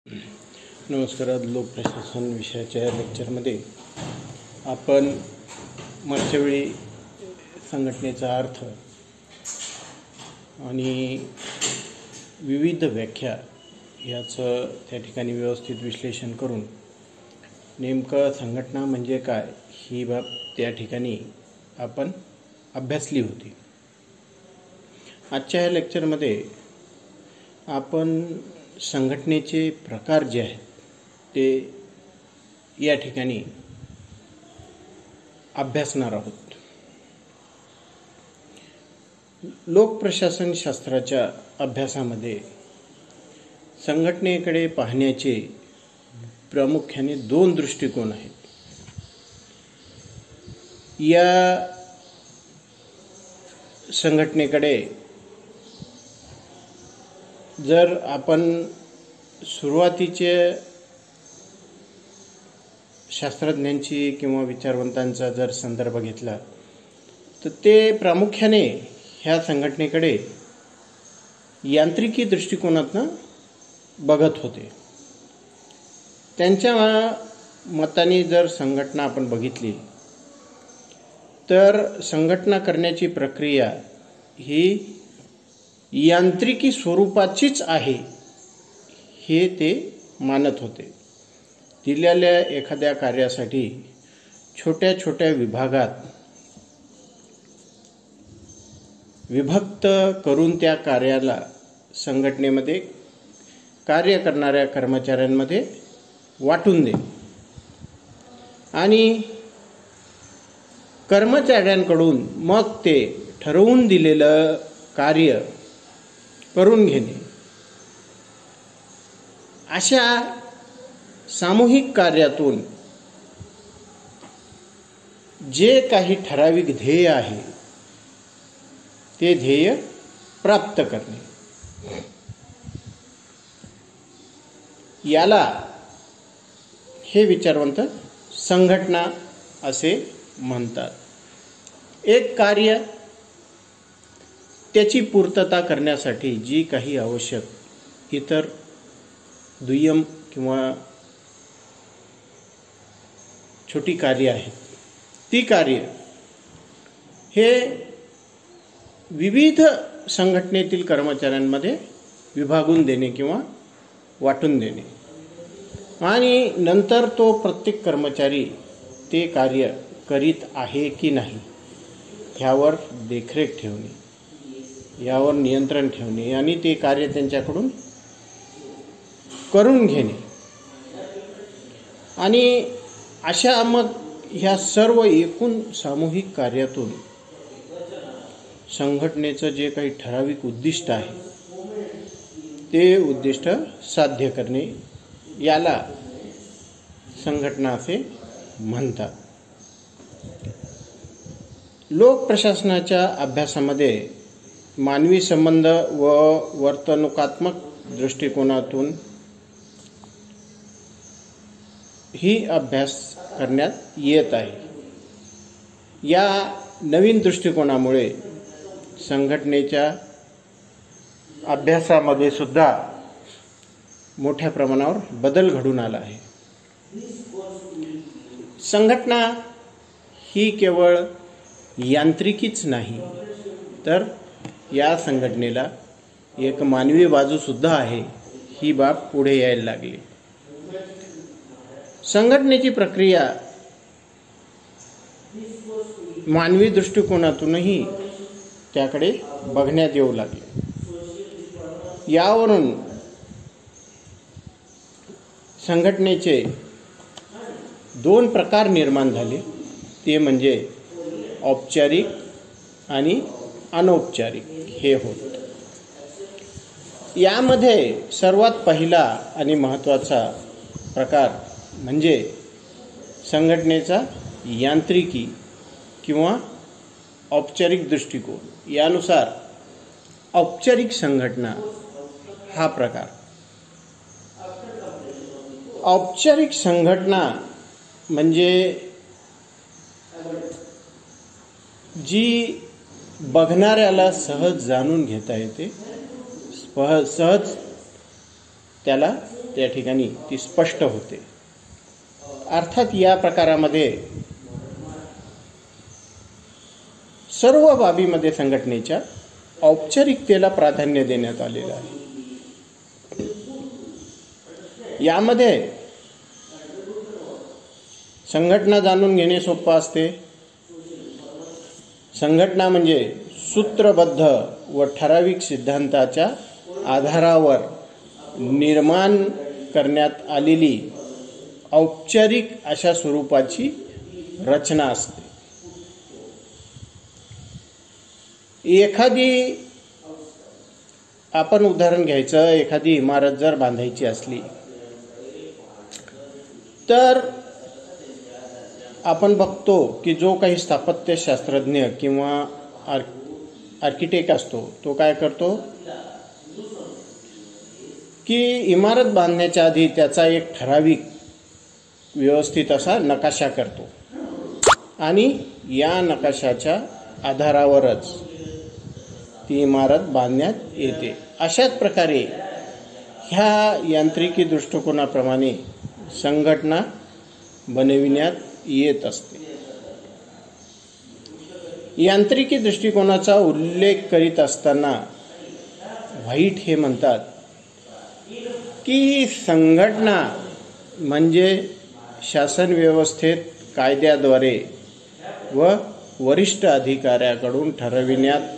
नमस्कार. आज लोकप्रशासन विषयाच्या लेक्चरमध्ये आपण मध्यवेळी संघटनेचा अर्थ आणि विविध व्याख्या याचं त्या ठिकाणी व्यवस्थित विश्लेषण करून नेमकं संघटना म्हणजे काय ही बाब त्या ठिकाणी आपण अभ्यासली होती. आजच्या या लेक्चरमध्ये आपण संघटनेचे प्रकार जे आहेत ते या ठिकाणी अभ्यासणार आहोत. लोकप्रशासन शास्त्राच्या अभ्यासामध्ये संघटनेकडे पाहण्याचे प्रामुख्याने दोन दृष्टिकोन आहेत. या संघटनेकडे जर आपण सुरुवातीचे शास्त्रज्ञांची किंवा विचारवंतांचा जर संदर्भ घेतला तर ते प्रामुख्याने ह्या संघटनेकडे यांत्रिकी दृष्टिकोनातून बघत होते. त्यांच्या मताने जर संघटना आपण बघितली तर संघटना करण्याची प्रक्रिया ही यांत्रिकी स्वरूपाचीच आहे हे ते मानत होते. दिलेल्या एखाद्या कार्यासाठी छोट्या छोट्या विभागात विभक्त करून त्या कार्याला संघटनेमध्ये कार्य करणाऱ्या कर्मचाऱ्यांमध्ये वाटून दे आणि कर्मचाऱ्यांकडून मग ते ठरवून दिलेलं कार्य करून घेणे, अशा सामूहिक कार्यातून जे काही ठराविक ध्येय आहे ते ध्येय प्राप्त करणे, याला हे विचारवंत संघटना असे म्हणतात. एक कार्य त्याची पूर्तता करण्यासाठी जी काही आवश्यक इतर दुय्यम किंवा छोटी कार्य आहेत ती कार्य हे विविध संघटनेतील कर्मचाऱ्यांमध्ये विभागून देणे किंवा वाटून देणे आणि नंतर तो प्रत्येक कर्मचारी ते कार्य करीत आहे की नाही ह्यावर देखरेख ठेवणे, यावर नियंत्रण ठेवणे आणि ते कार्य त्यांच्याकडून करून घेणे आणि अशा मग ह्या सर्व एकूण सामूहिक कार्यातून संघटनेचं जे काही ठराविक उद्दिष्ट आहे ते उद्दिष्ट साध्य करणे, याला संघटना असे म्हणतात. लोकप्रशासनाच्या अभ्यासामध्ये मानवी संबंध व वर्तणुकात्मक दृष्टिकोनातून ही अभ्यास करण्यात येत आहे. या नवीन दृष्टिकोनामुळे संघटनेच्या अभ्यासामध्ये सुद्धा मोठ्या प्रमाणावर बदल घडून आला आहे. संघटना ही केवळ यांत्रिकीच नाही तर या संघटनेला एक मानवी बाजूसुद्धा आहे ही बाब पुढे यायला लागली. संघटनेची प्रक्रिया मानवी दृष्टिकोनातूनही त्याकडे बघण्यात येऊ लागली. यावरून संघटनेचे दोन प्रकार निर्माण झाले, ते म्हणजे औपचारिक आणि अनौपचारिक हे होत. यामध्ये सर्वात पहिला आणि महत्त्वाचा प्रकार म्हणजे संघटनेचा यांत्रिकी किंवा औपचारिक दृष्टिकोन. यानुसार औपचारिक संघटना हा प्रकार. औपचारिक संघटना म्हणजे जी बघणाऱ्याला सहज जाणून घेता येते, सहज त्याला त्या ठिकाणी ती स्पष्ट होते. अर्थात या प्रकारामध्ये सर्व बाबीमध्ये संघटनेच्या औपचारिकतेला प्राधान्य देण्यात आलेलं आहे. यामध्ये संघटना जाणून घेणे सोपं असते. संघटना म्हणजे सूत्रबद्ध व ठराविक सिद्धांताच्या आधारावर निर्माण करण्यात आलेली औपचारिक अशा स्वरूपाची रचना असते. एखादी आपण उदाहरण घ्यायचं, एखादी इमारत जर बांधायची असली तर आपण बघतो की जो काही स्थापत्यशास्त्रज्ञ किंवा आर्किटेक्ट असतो तो काय करतो की इमारत बांधण्याच्या आधी त्याचा एक ठराविक व्यवस्थित असा नकाशा करतो आणि या नकाशाच्या आधारावरच ती इमारत बांधण्यात येते. अशाच प्रकारे ह्या यांत्रिकी दृष्टिकोनाप्रमाणे संघटना बनविण्यात येत असते. यांत्रिकी दृष्टिकोनाचा उल्लेख करीत असताना व्हाईट हे म्हणतात की संघटना म्हणजे शासन व्यवस्थेत कायद्याद्वारे व वरिष्ठ अधिकाऱ्याकडून ठरविण्यात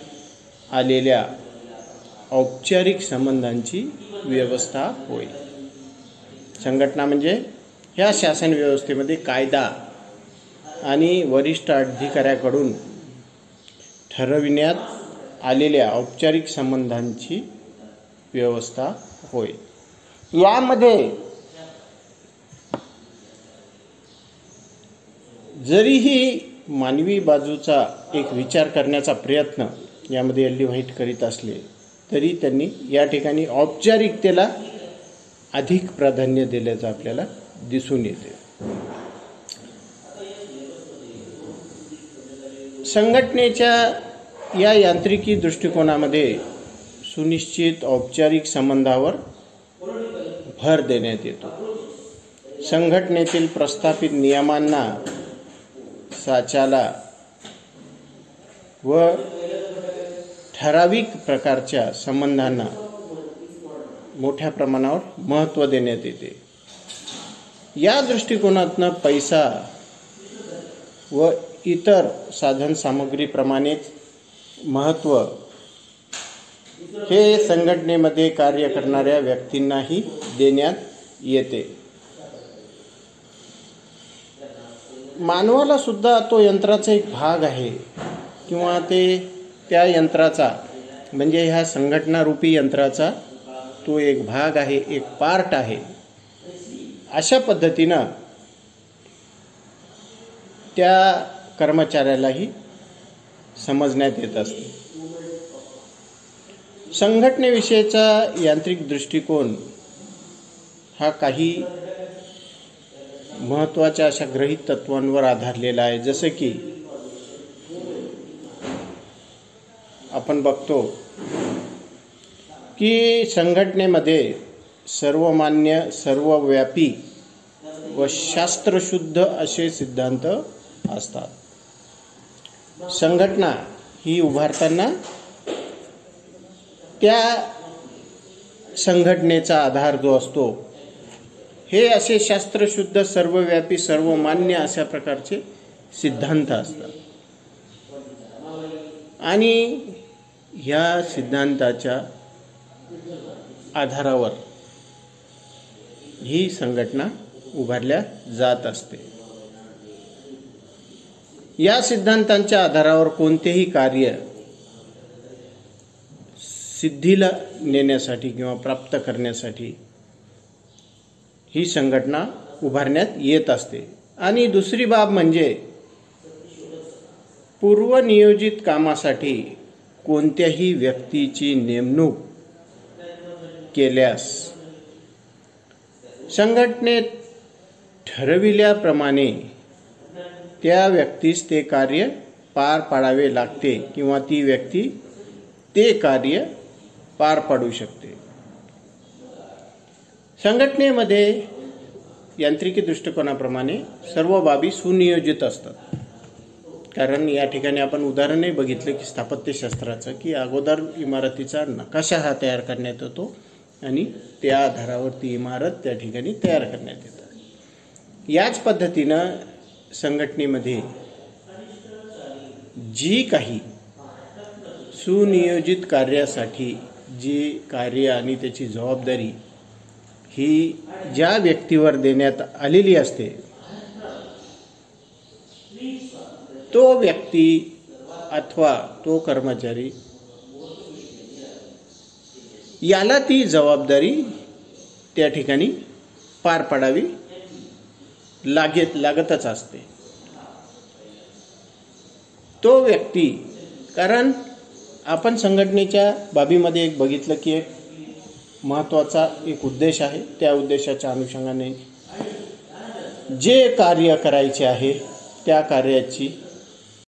आलेल्या औपचारिक संबंधांची व्यवस्था होय. संघटना म्हणजे ह्या शासन व्यवस्थेमध्ये कायदा आणि वरिष्ठ अधिकाऱ्याकडून ठरविण्यात आलेल्या औपचारिक संबंधांची व्यवस्था होय. यामध्ये जरीही मानवी बाजूचा एक विचार करण्याचा प्रयत्न यामध्ये एल डी व्हाईट करीत असले तरी त्यांनी या ठिकाणी औपचारिकतेला अधिक प्राधान्य दिल्याचं आपल्याला दिसून येते. संघटनेच्या या यांत्रिकी दृष्टिकोनामध्ये सुनिश्चित औपचारिक संबंधावर भर देण्यात येतो. संघटनेतील प्रस्थापित नियमांना, साच्याला व ठराविक प्रकारच्या संबंधांना मोठ्या प्रमाणावर महत्त्व देण्यात येते. या दृष्टिकोनातून पैसा व इतर साधन सामग्रीप्रमाणेच महत्त्व हे संघटनेमध्ये कार्य करणाऱ्या व्यक्तींनाही देण्यात येते. मानवाला सुद्धा तो यंत्राचा एक भाग आहे किंवा त्या यंत्राचा म्हणजे ह्या संघटनारूपी यंत्राचा तो एक भाग आहे, एक पार्ट आहे. अशा पद्धतीनं त्या कर्मचाऱ्यालाही समजण्यात येत असते. संघटनेविषयीचा यांत्रिक दृष्टिकोन हा काही महत्त्वाच्या अशा गृहीत तत्वांवर आधारलेला आहे. जसं की आपण बघतो की संघटनेमध्ये सर्वमान्य, सर्वव्यापी व शास्त्रशुद्ध असे सिद्धांत असतात. संघटना ही उभारताना त्या संघटनेचा आधार जो असतो हे असे शास्त्रशुद्ध, सर्वव्यापी, सर्वमान्य अशा प्रकारचे सिद्धांत असतात. आणि ह्या सिद्धांताच्या आधारावर ही संघटना उभारल्या जात असते. या सिद्धांतांच्या आधारावर कोणतेही कार्य सिद्धीला नेण्यासाठी किंवा प्राप्त करण्यासाठी ही संघटना उभारण्यात येत असते. आणि दुसरी बाब म्हणजे पूर्वनियोजित कामासाठी कोणत्याही व्यक्तीची नेमणूक केल्यास संघटनेत ठरविल्याप्रमाणे त्या व्यक्तीस ते कार्य पार पाडावे लागते किंवा ती व्यक्ती ते कार्य पार पाडू शकते. संघटनेमध्ये यांत्रिकी दृष्टिकोनाप्रमाणे सर्व बाबी सुनियोजित असतात. कारण या ठिकाणी आपण उदाहरणही बघितलं की स्थापत्यशास्त्राचं, की अगोदर इमारतीचा नकाशा हा तयार करण्यात येतो आणि त्या आधारावरती इमारत त्या ठिकाणी तयार करण्यात येतात. याच पद्धतीनं संघटनेमध्ये जी काही सुनियोजित कार्यासाठी जी कार्य आणि त्याची जबाबदारी ही ज्या व्यक्तीवर देण्यात आलेली असते, तो व्यक्ती अथवा तो कर्मचारी याला ती जबाबदारी त्या ठिकाणी पार पाडावी लागतच असते. तो व्यक्ती, कारण आपण संघटनेच्या बाबीमध्ये एक बघितलं की एक महत्त्वाचा एक उद्देश आहे. त्या उद्देशाच्या अनुषंगाने जे कार्य करायचे आहे त्या कार्याची